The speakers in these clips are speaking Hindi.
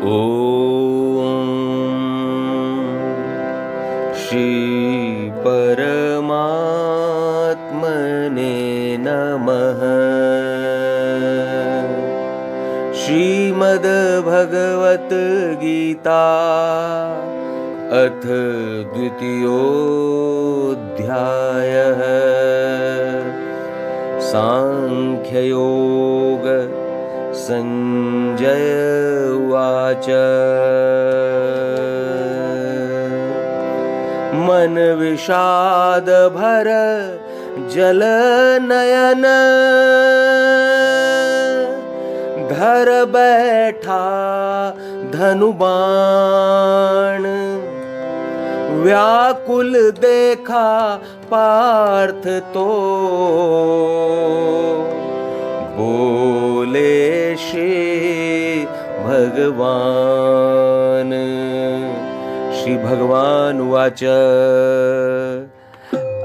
ओम श्री परमात्मने नमः। श्रीमद् भगवत गीता अथ द्वितीयोऽध्यायः। सांख्ययोग। संजय उवाच। मन विषाद भर जलनयन धर बैठा धनुबाण। व्याकुल देखा पार्थ तो बोले श्री भगवान। श्री भगवान उवाच।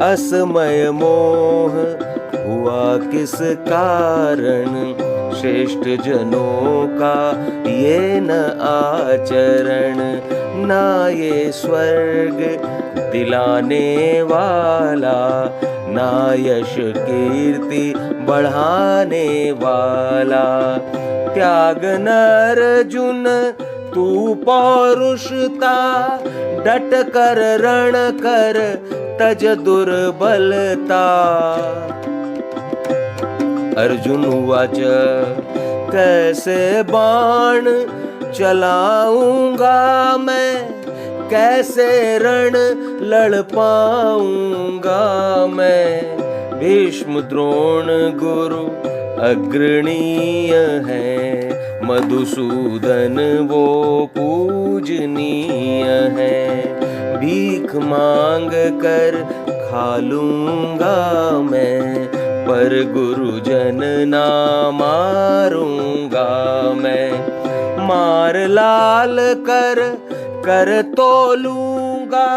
असमय मोह हुआ किस कारण, श्रेष्ठ जनों का ये न आचरण। ना ये स्वर्ग दिलाने वाला, ना यश कीर्ति बढ़ाने वाला। त्याग न अर्जुन तू पौरुषता, डट कर रण कर तज दुर्बलता। अर्जुन उवाच। कैसे बाण चलाऊंगा मैं, कैसे रण लड़ पाऊंगा मैं। भीष्म द्रोण गुरु अग्रणीय है, मधुसूदन वो पूजनीय है। भीख मांग कर खा लूंगा मैं, पर गुरुजन ना मारूंगा मैं। मार लाल कर कर तोलूंगा,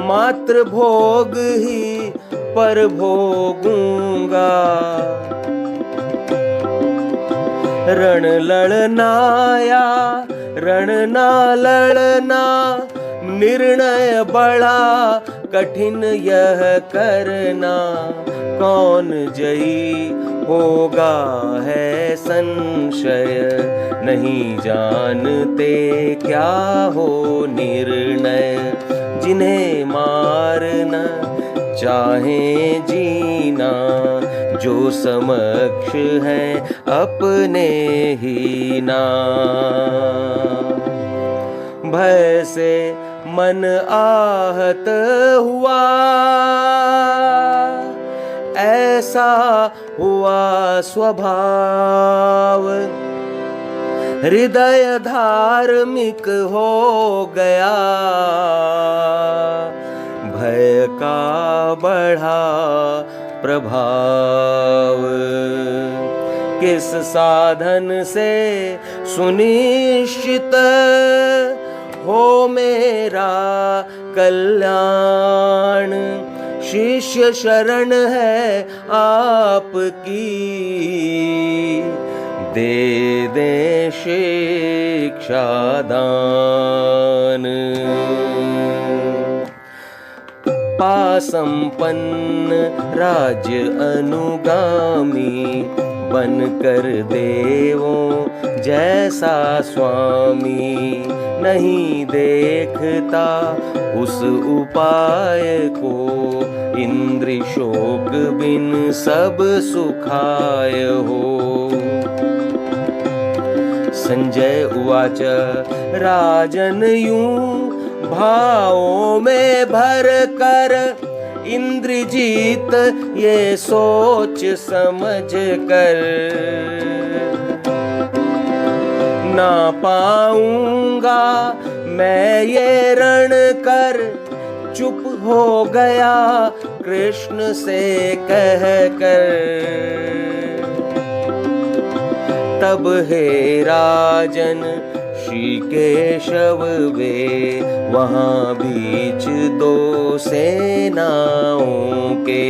मात्र भोग ही पर भोगूंगा। रण लड़ना या रण ना लड़ना, निर्णय बड़ा कठिन यह करना। कौन जयी होगा है संशय, नहीं जानते क्या हो निर्णय। जिन्हें मारना चाहे जीना, जो समक्ष है अपने ही ना। भय से मन आहत हुआ, ऐसा हुआ स्वभाव। हृदय धार्मिक हो गया, भय का बढ़ा प्रभाव। किस साधन से सुनिश्चित हो मेरा कल्याण। शिष्य शरण है आपकी, दे दे शिक्षा दान। पासंपन्न राज्य अनुगामी, बन कर देवों जैसा स्वामी। नहीं देखता उस उपाय को, इंद्रि शोक बिन सब सुखाय हो। संजय उवाच। राजन यूं भावों में भर कर, इंद्रजीत ये सोच समझ कर। ना पाऊंगा मैं ये रण कर, चुप हो गया कृष्ण से कह कर। तब हे राजन श्री केशव वे, वहाँ बीच दो सेनाओं के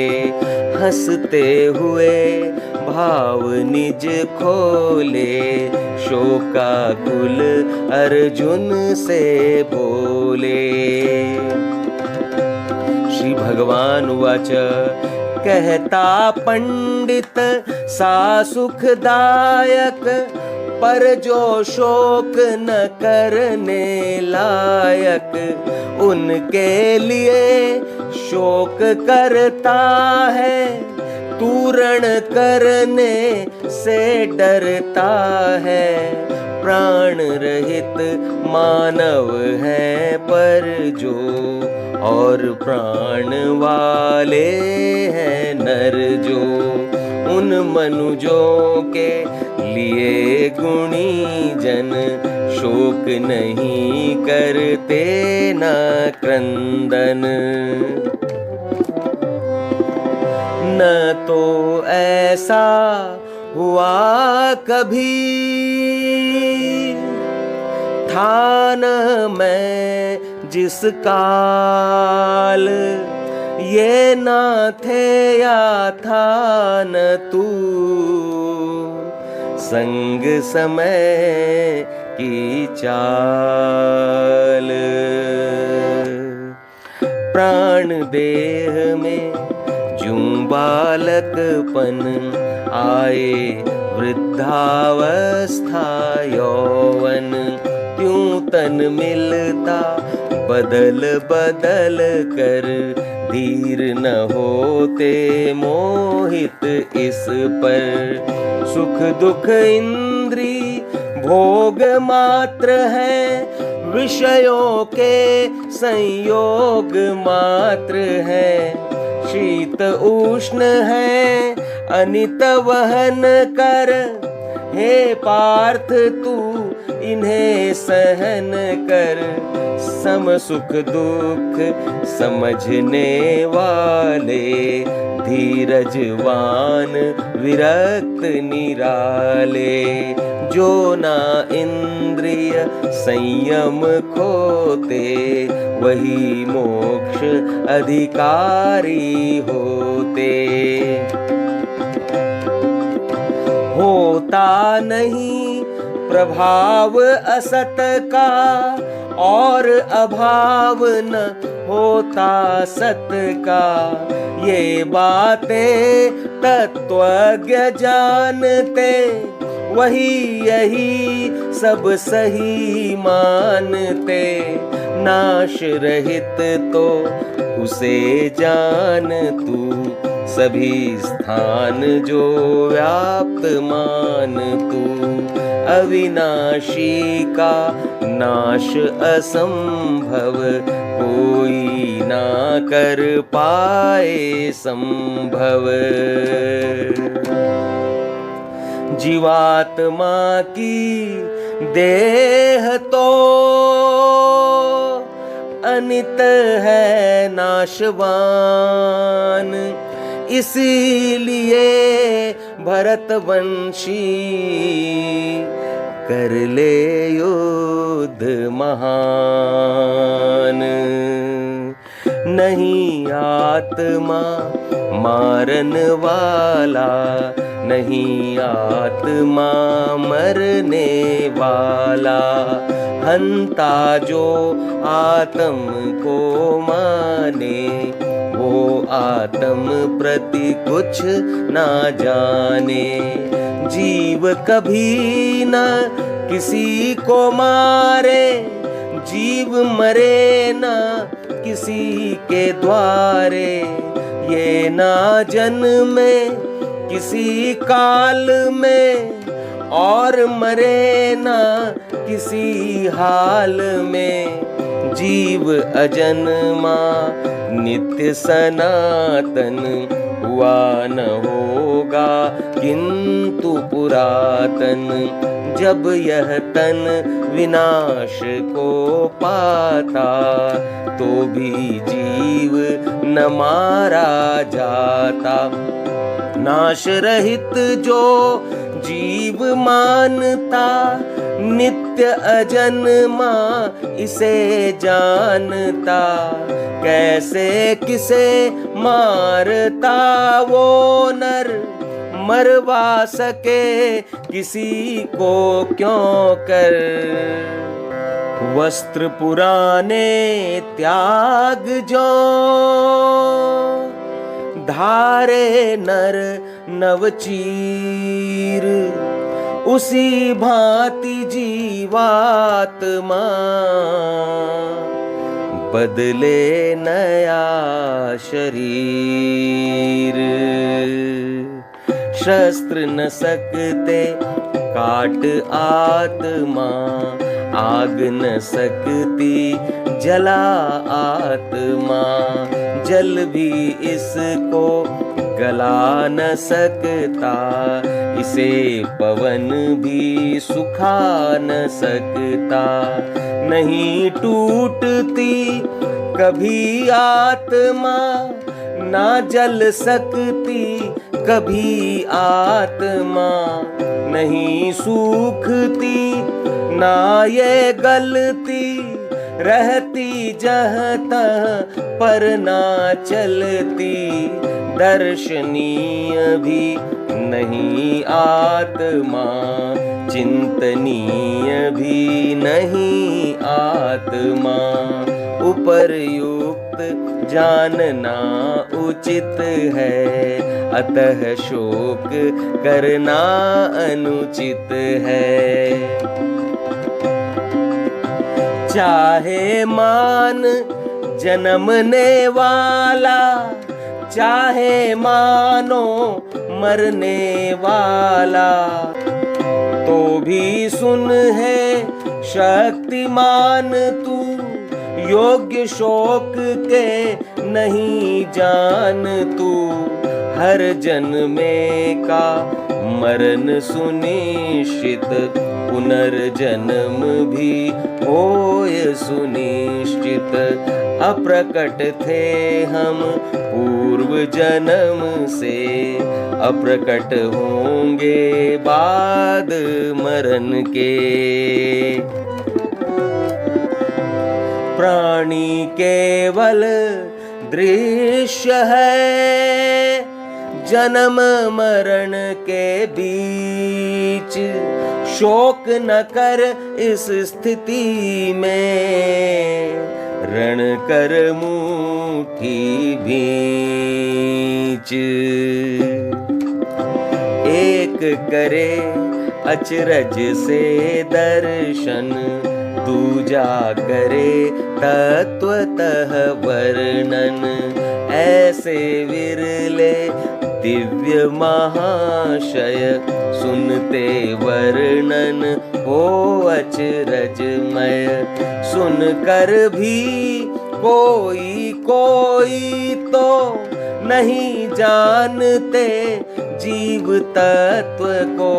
हंसते हुए भाव निज खोले, शोकाकुल अर्जुन से बोले। श्री भगवान उवाच, कहता पंडित सा सुखदायक, पर जो शोक न करने लायक, उनके लिए शोक करता है, तूरण करने से डरता है। प्राण रहित मानव है पर जो, और प्राण वाले हैं नर जो, उन मनुजों के लिए गुणी जन, शोक नहीं करते न क्रंदन। न तो ऐसा हुआ कभी, था न मैं जिस काल, ये ना थे या था न तू, संग समय की चाल। प्राण देह में ज्यों बालकपन, आए वृद्धावस्था यौवन, त्यों तन मिलता बदल बदल कर, धीर न होते मोहित इस पर। सुख दुख इंद्री भोग मात्र है, विषयों के संयोग मात्र है। शीत उष्ण है अनित वहन कर, हे पार्थ तू इन्हें सहन कर। सम सुख दुख समझने वाले, धीरजवान विरक्त निराले। जो ना इंद्रिय संयम खोते, वही मोक्ष अधिकारी होते। होता नहीं प्रभाव असत का, और अभाव न होता सत का। ये बातें तत्वज्ञ जानते, वही यही सब सही मानते। नाश रहित तो उसे जान तू, सभी स्थान जो व्याप्त मान तू। अविनाशी का नाश असंभव, कोई ना कर पाए संभव। जीवात्मा की देह तो अनित है नाशवान, इसीलिए भरतवंशी कर ले युद्ध महान। नहीं आत्मा मारन वाला, नहीं आत्मा मरने वाला। हंता जो आत्म को माने, वो आत्म प्रति कुछ ना जाने। जीव कभी न किसी को मारे, जीव मरे न किसी के द्वारे। ये ना जन्मे किसी काल में, और मरे ना किसी हाल में। जीव अजन्मा नित्य सनातन, हुआ न होगा किंतु पुरातन। जब यह तन विनाश को पाता, तो भी जीव न मारा जाता। नाश रहित जो जीव मानता, नित्य अजन्मा इसे जानता। कैसे किसे मारता वो नर, मरवा सके किसी को क्यों कर। वस्त्र पुराने त्याग जो धारे नर नवचीर, उसी भांति जीवात्मा बदले नया शरीर। शस्त्र न सकते काट आत्मा, आग न सकती जला आत्मा। जल भी इसको गला न सकता, इसे पवन भी सुखा न सकता। नहीं टूटती कभी आत्मा, ना जल सकती कभी आत्मा। नहीं सूखती ना ये गलती, रहती जहाँ तहाँ पर ना चलती। दर्शनीय भी नहीं आत्मा, चिंतनीय भी नहीं आत्मा। उपर्युक्त जानना उचित है, अतः शोक करना अनुचित है। चाहे मान जन्मने वाला, चाहे मानो मरने वाला, तो भी सुन है शक्तिमान तू। योग्य शोक के नहीं जान तू, हर जन्मे का मरण सुनिश्चित। पुनर्जन्म भी होय सुनिश्चित। अप्रकट थे हम पूर्व जन्म से, अप्रकट होंगे बाद मरण के। प्राणी केवल दृश्य है जन्म मरण के बीच। शोक न कर इस स्थिति में, रण कर मुट्ठी भींच। एक करे अचरज से दर्शन, दूजा करे तत्वतः वर्णन। ऐसे विरले दिव्य महाशय, सुनते वर्णन हो अचरजमय। सुन कर भी कोई कोई तो नहीं जानते जीव तत्व को।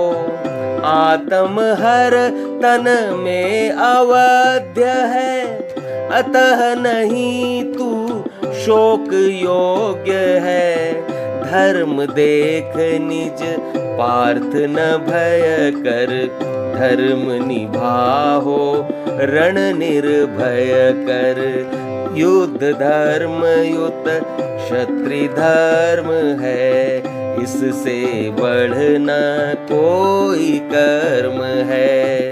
आत्म हर तन में अवध्य है, अतः नहीं तू शोक योग्य है। धर्म देख निज पार्थ न भय कर, धर्म निभाहो रण निर्भय कर। युद्ध धर्म युत क्षत्रिय धर्म है, इससे बढ़ना कोई कर्म है।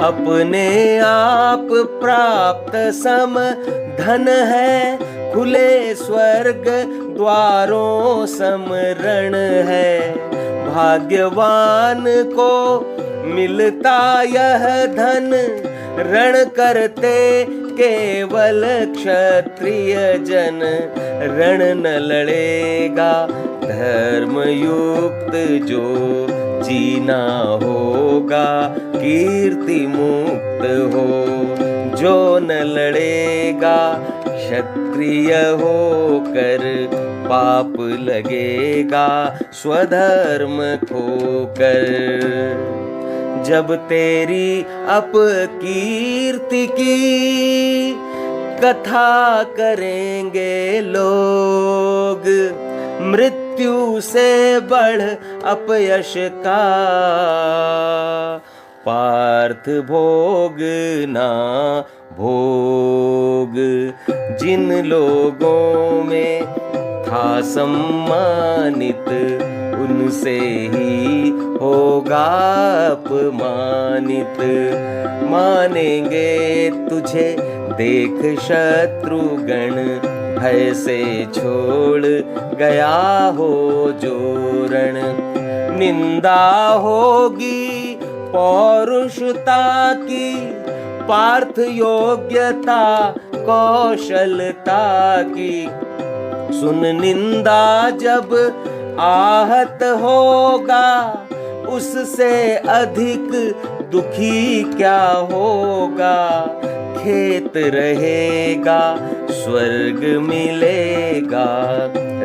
अपने आप प्राप्त सम धन है, खुले स्वर्ग द्वारों समरण है। भाग्यवान को मिलता यह धन, रण करते केवल क्षत्रिय जन। रण न लड़ेगा धर्म युक्त जो, जीना होगा कीर्ति मुक्त हो। जो न लड़ेगा क्षत्रिय होकर, पाप लगेगा स्वधर्म खोकर। जब तेरी अपकीर्ति की कथा करेंगे लोग, मृत्यु से बढ़ अपयश का पार्थ भोग ना भोग। जिन लोगों में था सम्मानित, उनसे ही होगा अपमानित। मानेंगे तुझे देख शत्रुगण, भय से छोड़ गया हो जो रण। निंदा होगी पौरुषता की, पार्थ योग्यता कौशलता की। सुन निंदा जब आहत होगा, उससे अधिक दुखी क्या होगा। खेत रहेगा स्वर्ग मिलेगा,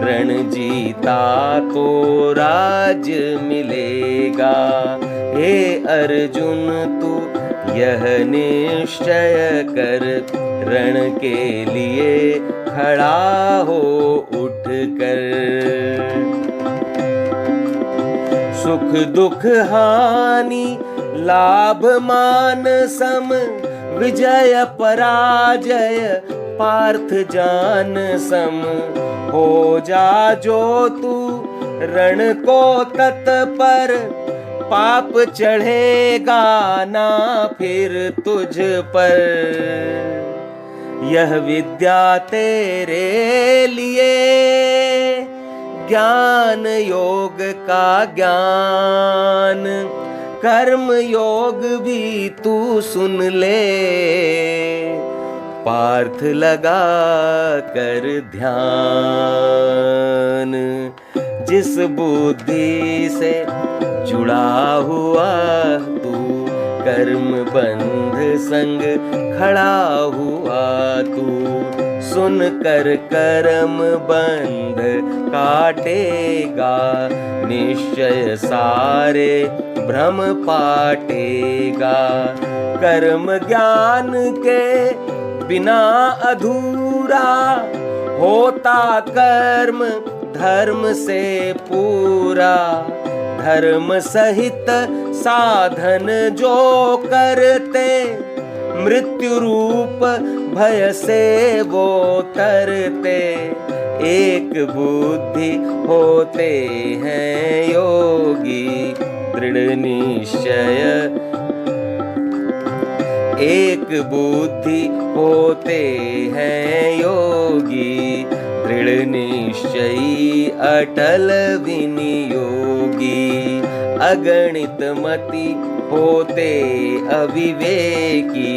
रण जीता तो राज मिलेगा। हे अर्जुन तू यह निश्चय कर, रण के लिए खड़ा हो उठ कर। सुख दुख हानि लाभ मान सम, विजय पराजय पार्थ जान सम। हो जा जो तू रण को तत्पर, पाप चढ़ेगा ना फिर तुझ पर। यह विद्या तेरे लिए ज्ञान योग का ज्ञान, कर्म योग भी तू सुन ले। पार्थ लगा कर ध्यान, जिस बुद्धि से जुड़ा हुआ तू, कर्म बंध संग खड़ा हुआ तू। सुन कर कर्म बंध काटेगा, निश्चय सारे भ्रम पाटेगा। कर्म ज्ञान के बिना अधूरा, होता कर्म धर्म से पूरा। धर्म सहित साधन जो करते, मृत्यु रूप भय से वो तरते। एक बुद्धि होते हैं योगी, दृढ़ निश्चय। एक बुद्धि होते हैं योगी, दृढ़ निश्चयी अटल विनियोगी। अगणित मति होते अविवेकी,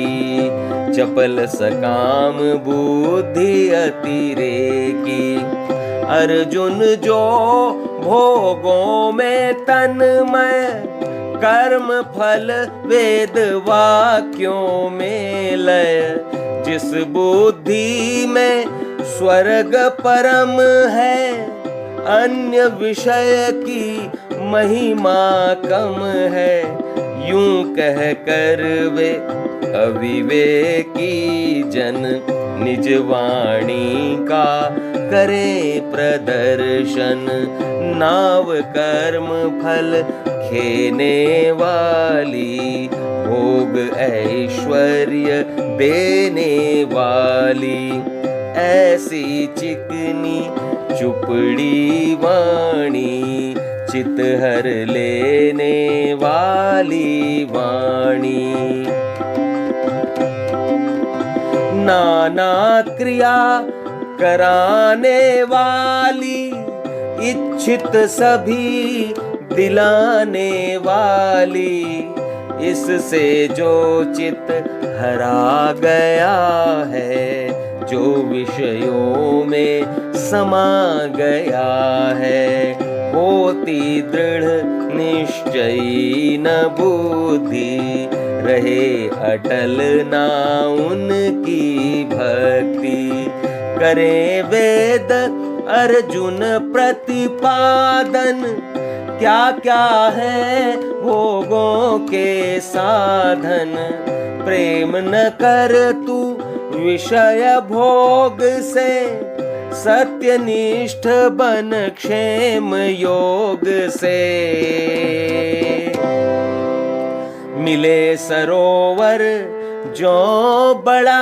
चपल सकाम बुद्धि अतिरेकी। अर्जुन जो भोगों में तन्मय, कर्म फल वेद वाक्यों में लय। जिस बुद्धि में स्वर्ग परम है, अन्य विषय की महिमा कम है। यूं कह कर वे अविवेकी जन, निज वाणी का करे प्रदर्शन। नाव कर्म फल खेने वाली, भोग ऐश्वर्य देने वाली। ऐसी चिकनी चुपड़ी वाणी, चित हर लेने वाली वाणी। नाना क्रिया कराने वाली, इच्छित सभी दिलाने वाली। इससे जो चित हरा गया है, जो विषयों में समा गया है। होती दृढ़ निश्चयी न बुद्धि, रहे अटल ना उनकी भक्ति। करे वेद अर्जुन प्रतिपादन, क्या क्या है भोगों के साधन। प्रेम न कर तू विषय भोग से, सत्यनिष्ठ बन क्षेम योग से। मिले सरोवर जो बड़ा,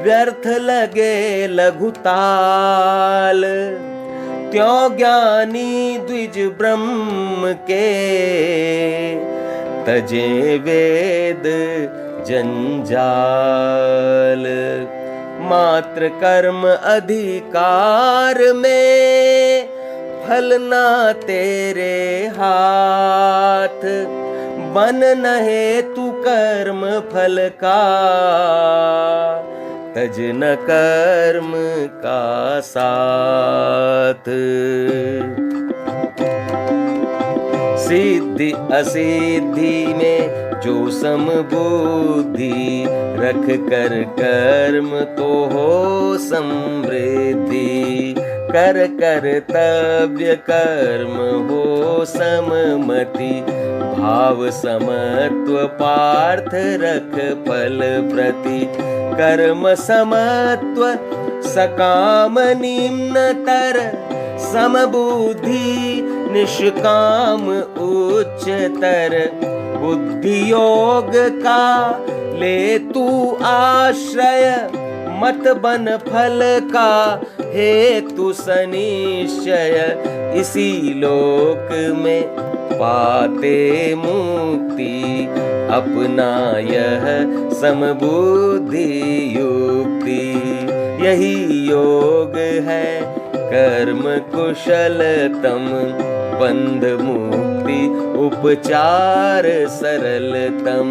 व्यर्थ लगे लघुताल, त्यों ज्ञानी द्विज ब्रह्म के, तजे वेद जंजाल। मात्र कर्म अधिकार में, फल ना तेरे हाथ, बन नहे तू कर्म फल का, तज न कर्म का साथ। सिद्धि असिद्धि में जो समबुद्धि, रख कर कर्म तो हो समृद्धि। कर कर्तव्य कर्म हो सममति, भाव समत्व पार्थ रख फल प्रति। कर्म समत्व सकाम निम्नतर, समबुद्धि निष्काम उच्चतर। बुद्धि योग का ले तू आश्रय, मत बन फल का हेतु सनिश्चय। इसी लोक में पाते मुक्ति, अपना यह समबुद्धि युक्ति। यही योग है कर्म कुशलतम, बंध मुक्ति उपचार सरलतम।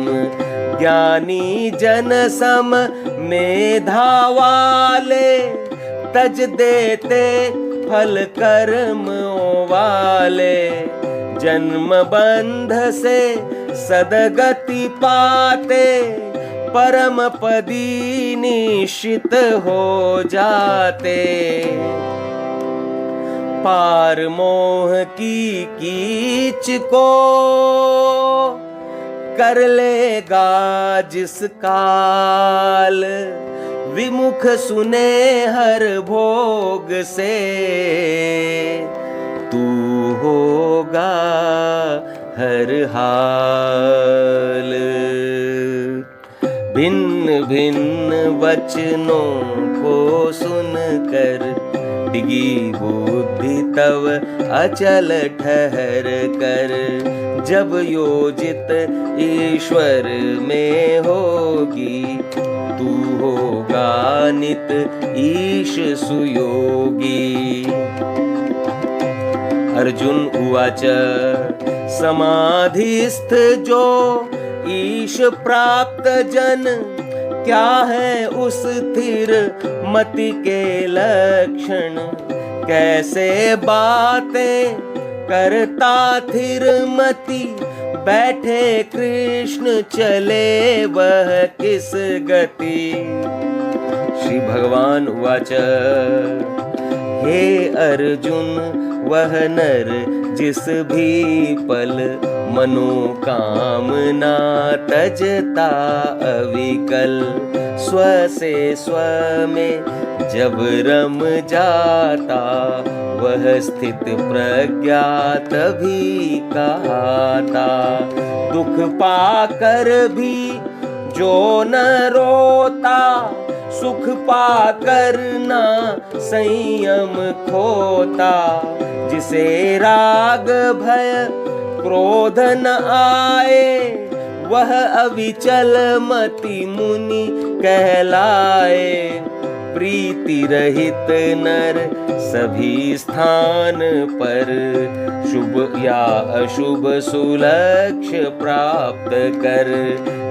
ज्ञानी जन सम मेधा वाले, तज देते फल कर्म वाले। जन्म बंध से सदगति पाते, परम पदी निश्चित हो जाते। पार मोह की कीच को, कर लेगा जिस काल। विमुख सुने हर भोग से, तू होगा हर हाल। भिन्न भिन्न वचनों को सुनकर, डिगी बुद्धि तव अचल ठहर कर। जब योजित ईश्वर में होगी, तू होगा नित ईश सुयोगी। अर्जुन उवाच समाधिस्थ जो ईश प्राप्त जन, क्या है उस स्थिर मति के लक्षण। कैसे बातें करता थिर मति, बैठे कृष्ण चले वह किस गति। श्री भगवान उवाच हे अर्जुन, वह नर जिस भी पल मनोकामना तजता अविकल। स्व से स्व में जब रम जाता, वह स्थित प्रज्ञा तभी कहता। दुख पाकर भी जो न रोता, सुख पाकर ना संयम खोता। जिसे राग भय क्रोध न आए, वह अविचल मति मुनि कहलाए। प्रीति रहित नर सभी स्थान पर, शुभ या अशुभ सुलक्ष्य प्राप्त कर।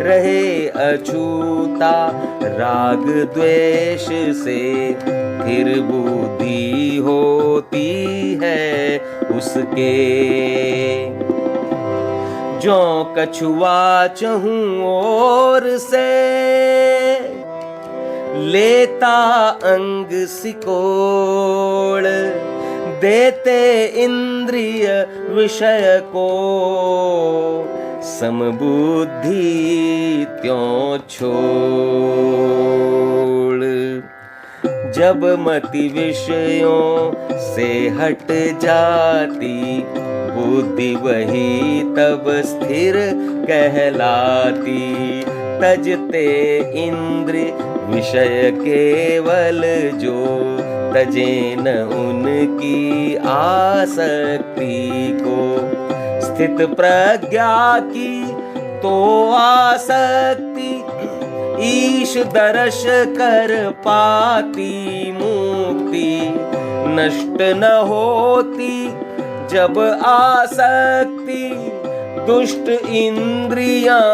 रहे अछूता राग द्वेष से, फिर बुद्धि होती है उसके। जो कछुआ चहूं ओर से, लेता अंग सिकोड़। देते इंद्रिय विषय को, समबुद्धि त्यों छोड़। जब मति विषयों से हट जाती, बुद्धि वही तब स्थिर कहलाती। तजते इंद्रिय विषय केवल जो तजे न उनकी आसक्ति को। स्थित प्रज्ञा की तो आसक्ति ईश दर्श कर पाती मुक्ति। नष्ट न होती जब आसक्ति दुष्ट इंद्रियां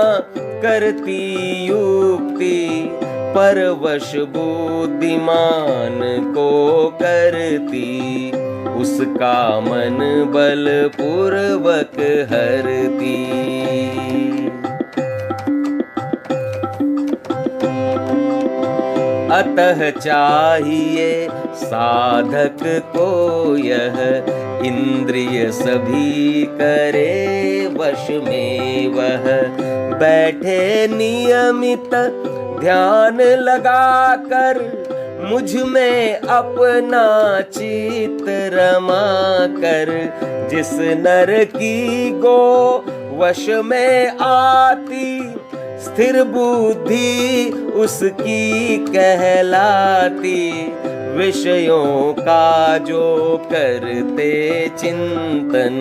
करती युक्ति। परवश बुद्धिमान को करती उसका मन बलपूर्वक हरती। अतः चाहिए साधक को यह इंद्रिय सभी करे वश में वह। बैठे नियमित ध्यान लगाकर मुझ में अपना चित्त रमा कर। जिस नर की गो वश में आती स्थिर बुद्धि उसकी कहलाती। विषयों का जो करते चिंतन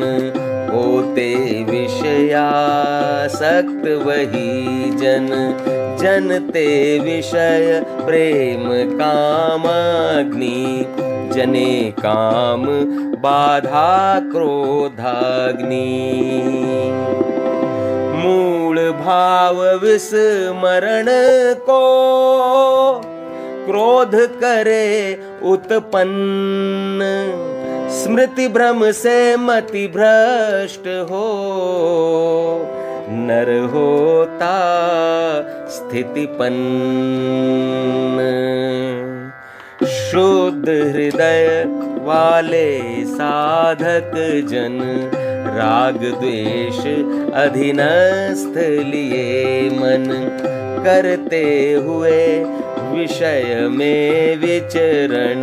होते विषयासक्त वही जन। जनते विषय प्रेम कामाग्नि जने काम बाधा क्रोधाग्नि। मूल भाव विस्मरण को क्रोध करे उत्पन्न। स्मृति भ्रम से मति भ्रष्ट हो नर होता स्थितिपन्न। शुद्ध हृदय वाले साधक जन राग द्वेष अधीनस्थ लिए मन। करते हुए विषय में विचरण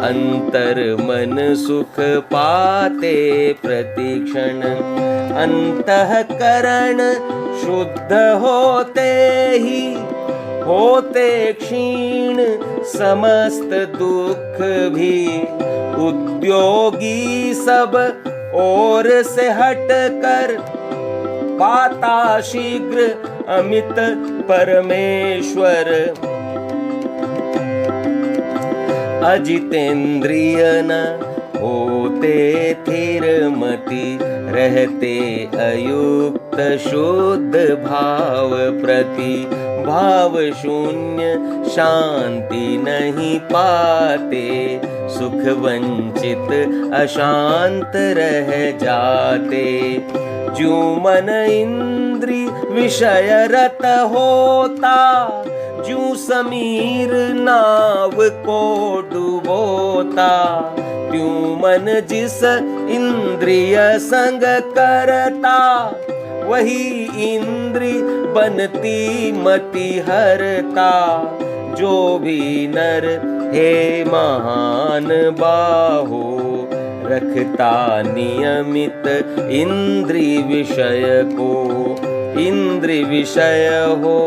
अंतर मन सुख पाते प्रतिक्षण। अंतःकरण शुद्ध होते ही होते क्षीण समस्त दुख भी। उद्योगी सब और से हट कर पाता शीघ्र अमित परमेश्वर। अजितेंद्रिय न होते थिर मति रहते अयुक्त शुद्ध भाव प्रति। भाव शून्य शांति नहीं पाते सुख वंचित अशांत रह जाते। जो मन इंद्री विषय रत होता जो समीर नाव को डुबोता। त्यों मन जिस इंद्रिय संग करता वही इंद्री बनती मति हरता। जो भी नर हे महान बाहो रखता नियमित इंद्री विषय को। इंद्री विषय हो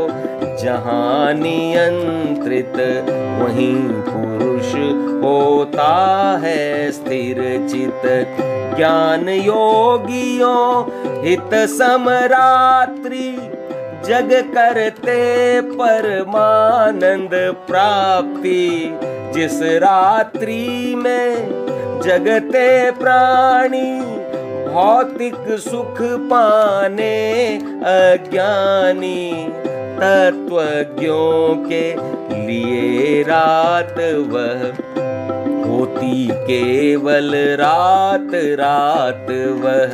जहाँ नियंत्रित वहीं पुरुष होता है स्थिर चित। ज्ञान योगियों हित समरात्रि जग करते परमानंद प्राप्ति। जिस रात्रि में जगते प्राणी भौतिक सुख पाने अज्ञानी। तत्वज्ञों के लिए रात वह होती केवल रात रात वह।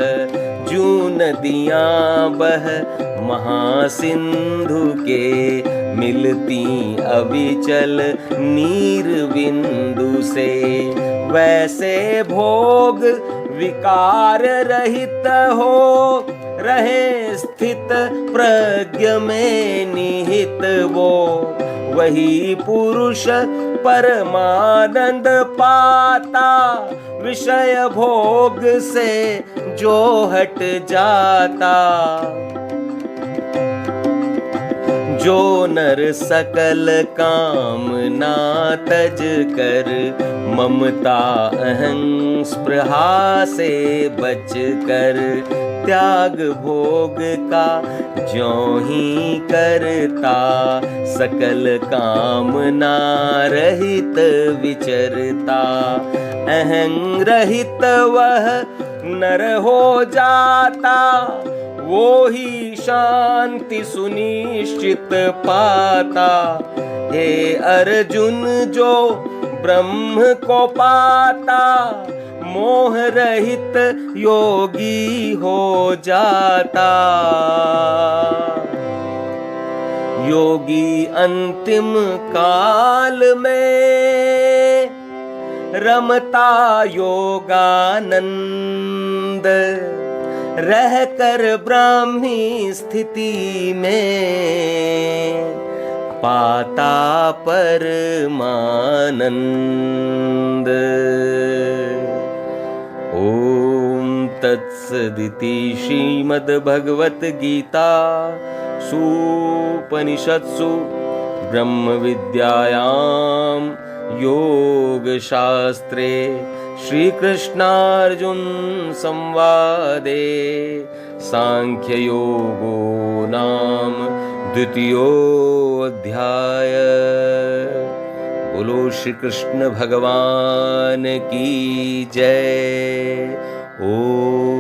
जो नदियां बह महासिंधु के मिलती अविचल नीर बिंदु से। वैसे भोग विकार रहित हो रहे स्थित प्रज्ञ में निहित वो। वही पुरुष परमानंद पाता विषय भोग से जो हट जाता। जो नर सकल कामना तज कर, ममता अहं स्पृहा से बच कर, त्याग भोग का ज्यों ही करता, सकल कामना रहित विचरता। अहं रहित वह नर हो जाता, वो ही शांति सुनिश्चित पाता। हे अर्जुन जो ब्रह्म को पाता, मोह रहित योगी हो जाता। योगी अंतिम काल में रमता योगानंद, रह कर ब्राह्मी स्थिति में पाता परमानंद। ओम तत्सदिति श्रीमद्भगवत गीता सुपनिषत्सु ब्रह्म विद्यायां योग शास्त्रे श्री कृष्णार्जुन संवादे सांख्य योगो नाम द्वितीयोऽध्याय। बोलो श्री कृष्ण भगवान की जय। ओम।